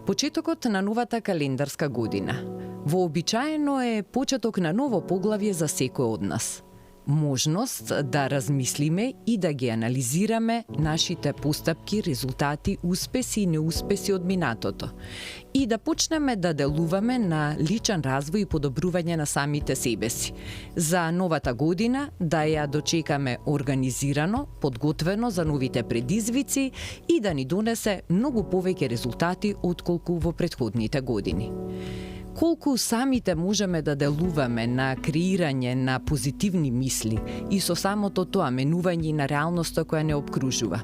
Почетокот на новата календарска година вообичаено е почеток на ново поглавје за секој од нас. Можност да размислиме и да ги анализираме нашите постапки, резултати, успеси и неуспеси од минатото и да почнеме да делуваме на личен развој и подобрување на самите себе си. За новата година да ја дочекаме организирано, подготвено за новите предизвици и да ни донесе многу повеќе резултати отколку во претходните години. Колку самите можеме да делуваме на креирање на позитивни мисли и со самото тоа менување на реалноста која не обкружува.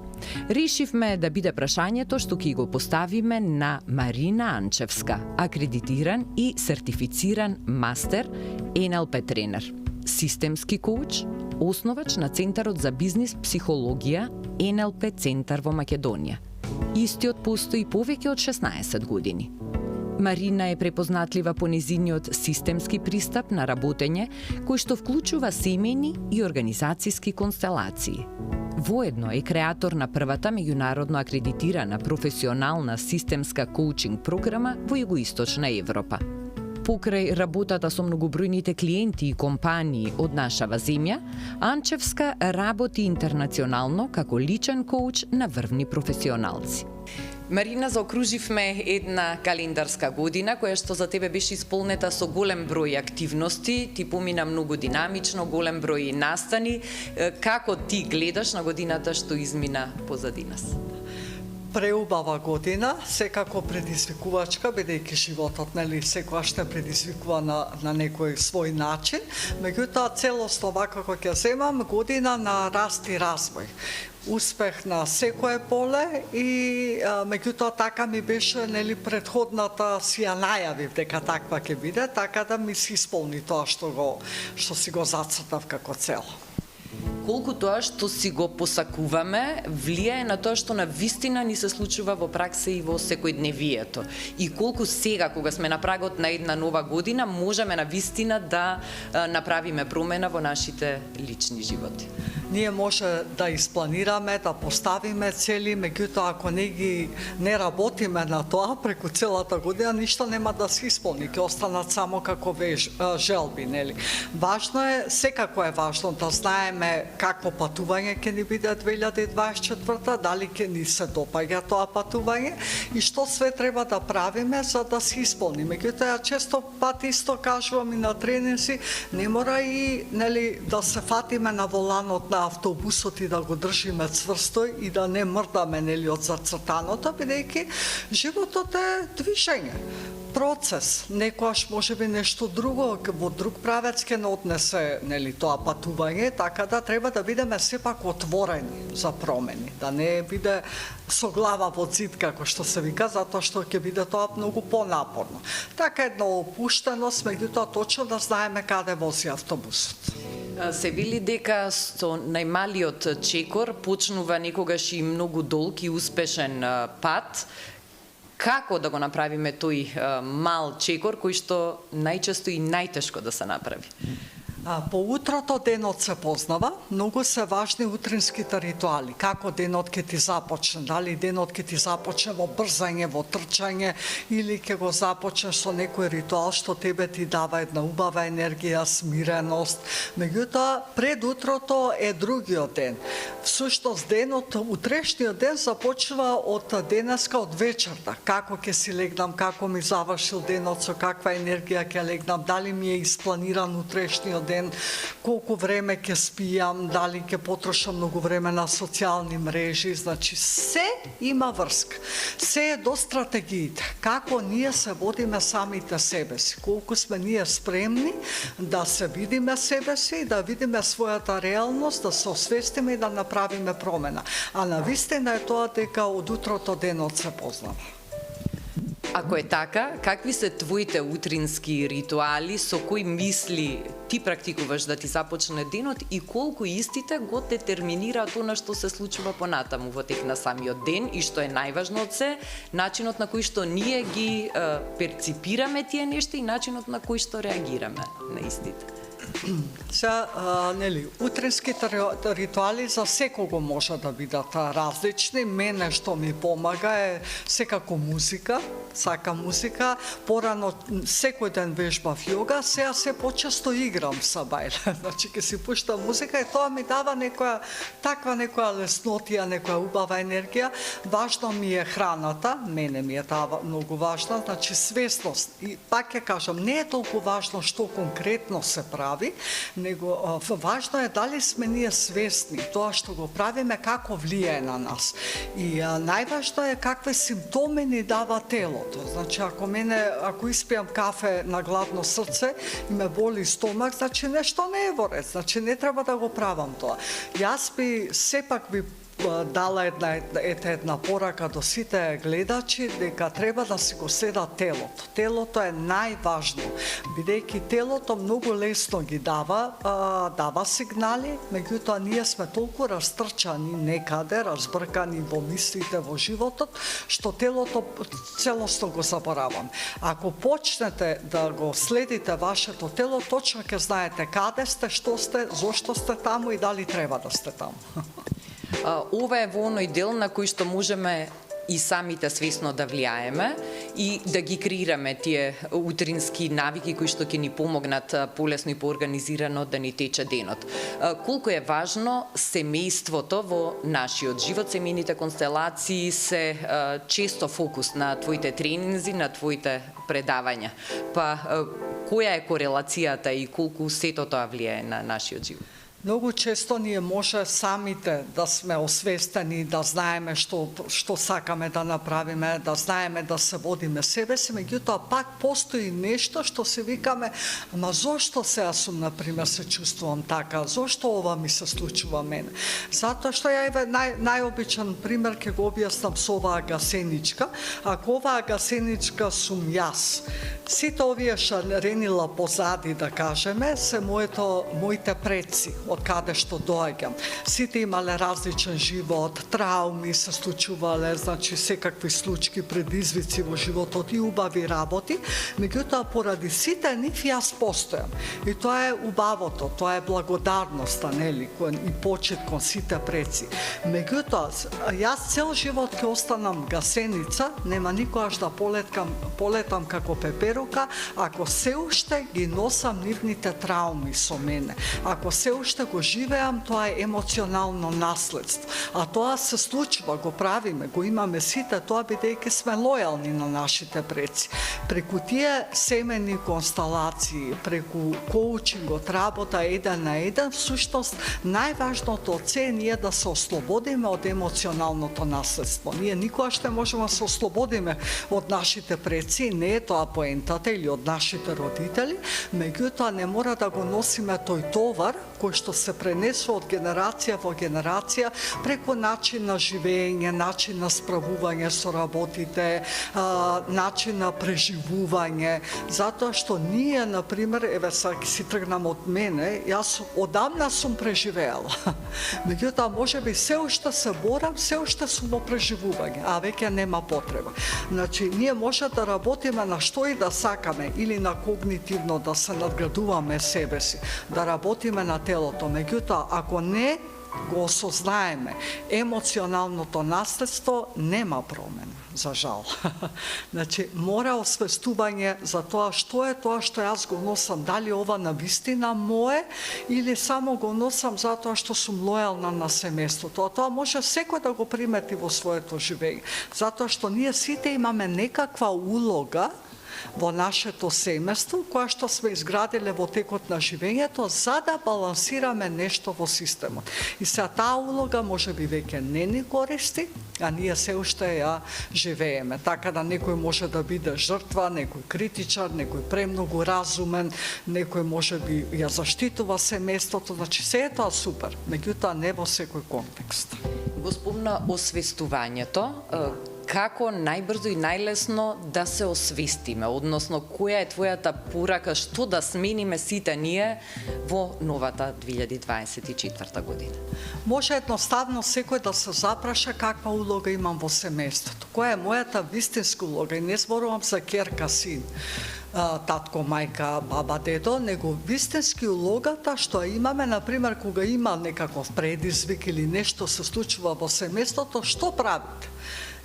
Решивме да биде прашањето што ќе го поставиме на Марина Анчевска, акредитиран и сертифициран мастер НЛП тренер, системски коуч, основач на Центарот за бизнис психологија НЛП Центар во Македонија. Истиот постои повеќе од 16 години. Марина е препознатлива по незиниот системски пристап на работење, кој што вклучува семејни и организацијски констелации. Воедно е креатор на првата меѓународно акредитирана професионална системска коучинг програма во Југоисточна Европа. Покрај работата со многобројните клиенти и компании од нашава земја, Анчевска работи интернационално како личен коуч на врвни професионалци. Марина, заокруживме една календарска година која што за тебе беше исполнета со голем број активности, ти помина многу динамично, голем број настани. Како ти гледаш на годината што измина позади нас? Преубава година, секако предизвикувачка, бидејќи животот секогаш не предизвикува на некој свој начин, меѓутоа целосно вака како ќе земам година на раст и развој. Успех на секое поле и меѓутоа така ми беше претходната си ја најавив дека таква ќе биде, така да ми се исполни тоа што си го зацртав како цел. Колку тоа што си го посакуваме влијае на тоа што на вистина ни се случува во пракса и во секојдневието. И колку сега, кога сме на прагот на една нова година, можеме на вистина да направиме промена во нашите лични животи. Ние може да испланираме, да поставиме цели, меѓутоа ако не работиме на тоа преку целата година, ништо нема да се исполни, ќе останат само како желби, нели? Важно е, секако е важно да знаеме какво патување ќе ни биде 2024, дали ќе ни се допаѓа тоа патување и што све треба да правиме за да се исполни. Меѓутоа често пати исто кажувам и на тренинзи, не мора и да се фатиме на воланот на автобусот и да го држиме цврсто и да не мрдаме од зацртаното, бидејќи животот е движење, процес. Некојаш можеби нешто друго, во друг правец ќе не однесе тоа патување, така да треба да бидеме сепак отворени за промени, да не биде со глава во зид, како што се вика, затоа што ќе биде тоа многу понапорно. Така една опуштеност, меѓутоа точно да знаеме каде вози автобусот. Се вели дека со најмалиот чекор почнува некогаш и многу долг и успешен пат. Како да го направиме тој мал чекор кој што најчесто и најтешко да се направи? По утрото денот се познава, многу се важни утринските ритуали, како денот ќе ти започне, дали денот ќе ти започне во брзање, во трчање или ќе го започнеш со некој ритуал што тебе ти дава една убава енергија, смиреност. Меѓутоа, пред утрото е другиот ден. Всушност денот, утрешниот ден започнува од денеска, од вечерта. Како ќе си легнам, како ми завршил денот, со каква енергија ќе легнам, дали ми е испланиран утрешниот ден, колку време ќе спијам, дали ќе потрошам многу време на социјални мрежи, значи се има врска. Се е до стратегиите, како ние се водиме самите себе си, колку сме ние спремни да се видиме себе си и да видиме својата реалност, да се освестиме и да направиме промена. А навистина е тоа дека од утрото денот се познава. Ако е така, какви се твоите утрински ритуали, со кои мисли ти практикуваш да ти започне денот и колку истите го детерминираат она што се случува понатаму во тек на самиот ден и што е најважно од се, начинот на кој што ние ги перципираме тие нешта и начинот на кој што реагираме на истите? Нели, утринските ритуали за секого може да бидат различни. Мене што ми помага е секако музика, сака музика. Порано секој ден вежбав йога, сега се почесто играм са бајле. Значи ќе си пуштам музика и тоа ми дава некоја леснотија, некоја убава енергија. Важно ми е храната, мене ми е таа многу важна, значи свесност. И пак ќе кажам, не е толку важно што конкретно се прави, него важно е дали сме ние свесни тоа што го правиме како влијае на нас. И најважно е какви симптоми ни дава телото. Значи ако испијам кафе на гладно срце и ме боли стомак, значи нешто не е во ред, значи не треба да го правам тоа. Јас сепак би дала една порака до сите гледачи дека треба да си го следат телото. Телото е најважно, бидејќи телото многу лесно ги дава сигнали, меѓутоа ние сме толку растрчани некаде, разбркани во мислите, во животот, што телото целосно го заборавам. Ако почнете да го следите вашето тело, точно ќе знаете каде сте, што сте, зошто сте таму и дали треба да сте таму. Ова е во оној дел на кој што можеме и самите свесно да влијаеме и да ги креираме тие утрински навики кои што ќе ни помогнат полесно и поорганизирано да ни тече денот. Колку е важно семејството во нашиот живот, семејните констелации се често фокус на твоите тренинзи, на твоите предавања. Па која е корелацијата и колку сето тоа влијае на нашиот живот? Многу често ние може самите да сме освестени, да знаеме што сакаме да направиме, да знаеме да се водиме себе си, меѓутоа пак постои нешто што се викаме, ама зошто сега сум, например, се чувствувам така, зошто ова ми се случува мене? Затоа што ја најобичен пример ќе го објаснам со оваа гасеничка. Ако оваа гасеничка сум јас, сите овие шаренила позади, да кажеме, се моите предци, од каде што доаѓам. Сите имале различен живот, трауми се случувале, значи секакви случки, предизвици во животот и убави работи, меѓутоа поради сите нив јас постојам. И тоа е убавото, тоа е благодарноста, нели, и почит кон сите предци. Меѓутоа, јас цел живот ќе останам гасеница, нема никогаш да полетам како пеперука, ако се уште ги носам нивните трауми со мене. Ако се уште го живеам, тоа е емоционално наследство. А тоа се случува, го правиме, го имаме сите, тоа бидејќи сме лојални на нашите предци. Преку тие семени констелации, преку коучингот, работа еден на еден, всушност најважното од се е ние да се ослободиме од емоционалното наследство. Ние никогаш не можеме да се ослободиме од нашите предци, не е тоа поентата, или од нашите родители, меѓутоа не мора да го носиме тој товар кој што се пренесува од генерација во генерација преку начин на живење, начин на справување со работите, начин на преживување, затоа што ние, например, еве сега си тргнам од мене, јас одамна сум преживеала. Меѓутоа, можеби се уште се борам, се уште сум во преживување, а веќе нема потреба. Значи, ние може да работиме на што и да сакаме, или на когнитивно да се надградуваме себе си, да работиме на телото. Меѓутоа, ако не го осознаеме емоционалното наследство, нема промена, за жал. Значи, мора освестување за тоа што е тоа што јас го носам, дали ова навистина мое или само го носам затоа што сум лојална на семејството. Тоа може секој да го примети во своето живење, затоа што ние сите имаме некаква улога во нашето семејство, која што сме изградиле во текот на живењето, за да балансираме нешто во системот. И сега таа улога може би веќе не ни користи, а ние се уште ја живееме. Така да некој може да биде жртва, некој критичар, некој премногу разумен, некој може би ја заштитува семејството, значи се е тоа супер, меѓутоа не во секој контекст. Го спомна освестувањето. Како најбрзо и најлесно да се освестиме, односно која е твојата порака, што да смениме сите ние во новата 2024 година? Може едноставно секој да се запраша каква улога имам во семејството, која е мојата вистинска улога, и не зборувам за ќерка, син. татко, мајка, баба, дедо, него вистински улогата што имаме, например, кога има некаков предизвик или нешто се случува во семејството, што правите?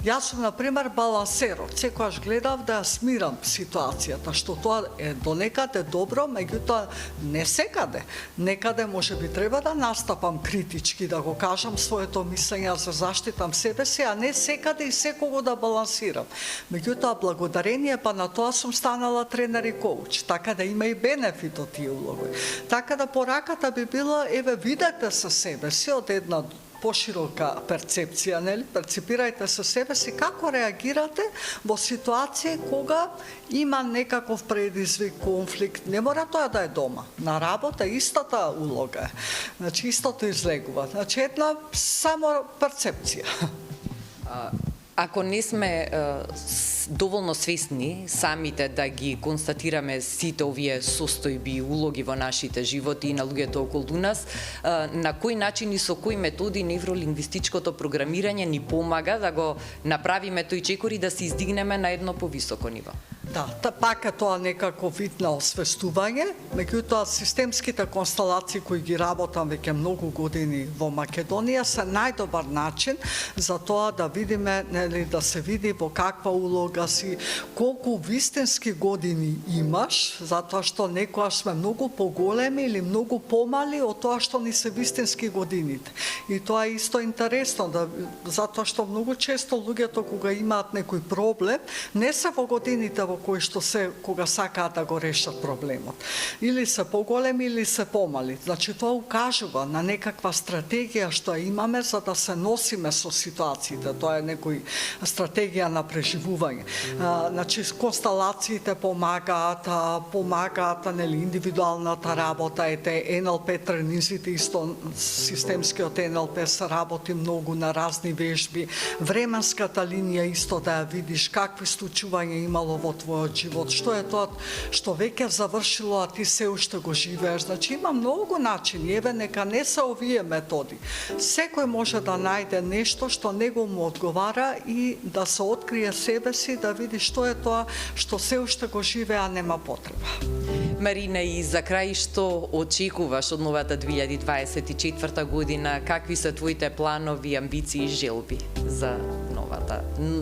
Јас сум, например, балансерот. Секогаш гледав да ја смирам ситуацијата, што тоа е донекаде добро, меѓутоа не секаде. Некаде може би треба да настапам критички, да го кажам своето мислење, за заштитам себе си, а не секаде и секого да балансирам. Меѓутоа, благодарение па на тоа сум станала тренер и коуч, така да има и бенефит од тие улоги. Така да пораката би била, еве, видете се себе си од една поширока перцепција, нели? Перцепирајте се себе си како реагирате во ситуација кога има некаков предизвик, конфликт. Не мора тоа да е дома. На работа истата улога е. Значи, истото излегува. Значи, една само перцепција. Ако не сме доволно свесни самите да ги констатираме сите овие состојби и улоги во нашите животи и на луѓето околу нас, на кој начин и со кои методи невролингвистичкото програмирање ни помага да го направиме тој чекор и да се издигнеме на едно повисоко ниво? Да, пак е тоа некако вид на освестување, меѓутоа системските констелации кои ги работам веќе многу години во Македонија се најдобар начин за тоа да видиме, нели, да се види во каква улога си, колку вистински години имаш, затоа што некојаш сме многу поголеми или многу помали од тоа што ни се вистински годините. И тоа е исто интересно, затоа што многу често луѓето кога имаат некој проблем, не се во годините во кои што се кога сакаат да го решат проблемот. Или се поголеми или се помали. Значи тоа укажува на некаква стратегија што имаме за да се носиме со ситуациите. Тоа е некој стратегија на преживување. Значи констелациите помагаат, нели, индивидуалната работа, НЛП тренизите исто системскиот НЛП се работи многу на разни вежби. Временската линија исто да ја видиш какви случувања имало во твојот живот, што е тоа што веќе завршило, а ти се уште го живееш. Значи има многу начини, еве нека не се овие методи. Секој може да најде нешто што него му одговара и да се открие себе си, да види што е тоа што се уште го живее, а нема потреба. Марина, и за крај, што очекуваш од новата 2024 година? Какви се твоите планови, амбиции и желби за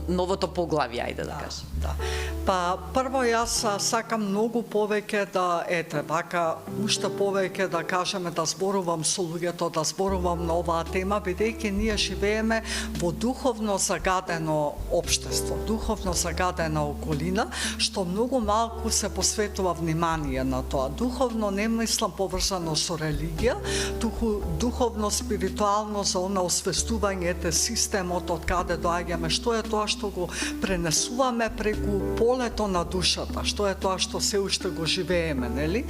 новото поглавје, ајде да кажем? Да. Па прво јас сакам многу повеќе да вака уште повеќе да кажеме, да зборувам со луѓето, да зборувам на оваа тема, бидејќи ние живееме во духовно загадено општество, духовно загадена околина, што многу малку се посветува внимание на тоа. Духовно не мислам поврзано со религија, туку духовно, спиритуално, за она освестување системот од каде доаѓаме, што е тоа што го пренесуваме преку полето на душата, што е тоа што се уште го живееме, нели?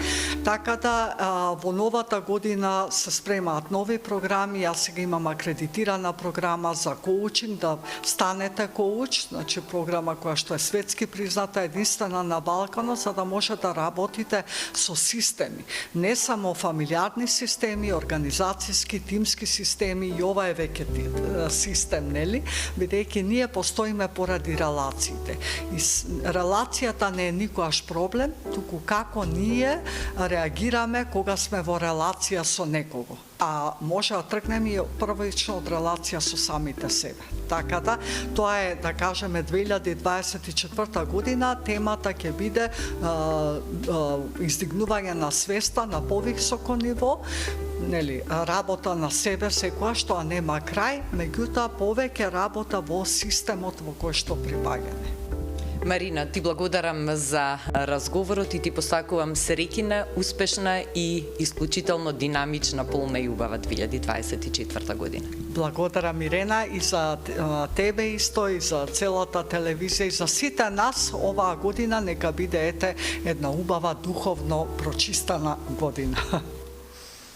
Така да во новата година се спремаат нови програми, јас сега имам акредитирана програма за коучинг, да станете коуч, значи програма која што е светски призната, единствена на Балканот, за да може да работите со системи, не само фамилиарни системи, организацијски, тимски системи, и ова е веќе систем, нели? Бидејќи ние постоиме поради релациите. И релацијата не е никогаш проблем, туку како ние реагираме кога сме во релација со некого. А може да тргнеме и првично од релација со самите себе. Така да, тоа е, да кажеме, 2024 година, темата ќе биде издигнување на свеста на повисоко ниво, нели, работа на себе секојаш, тоа нема крај, меѓутоа повеќе работа во системот во кој што припаѓаме. Марина, ти благодарам за разговорот и ти посакувам среќна, успешна и исклучително динамична, полна и убава 2024 година. Благодарам, Ирена, и за тебе исто, и за целата телевизија, и за сите нас. Оваа година нека биде една убава, духовно прочистена година.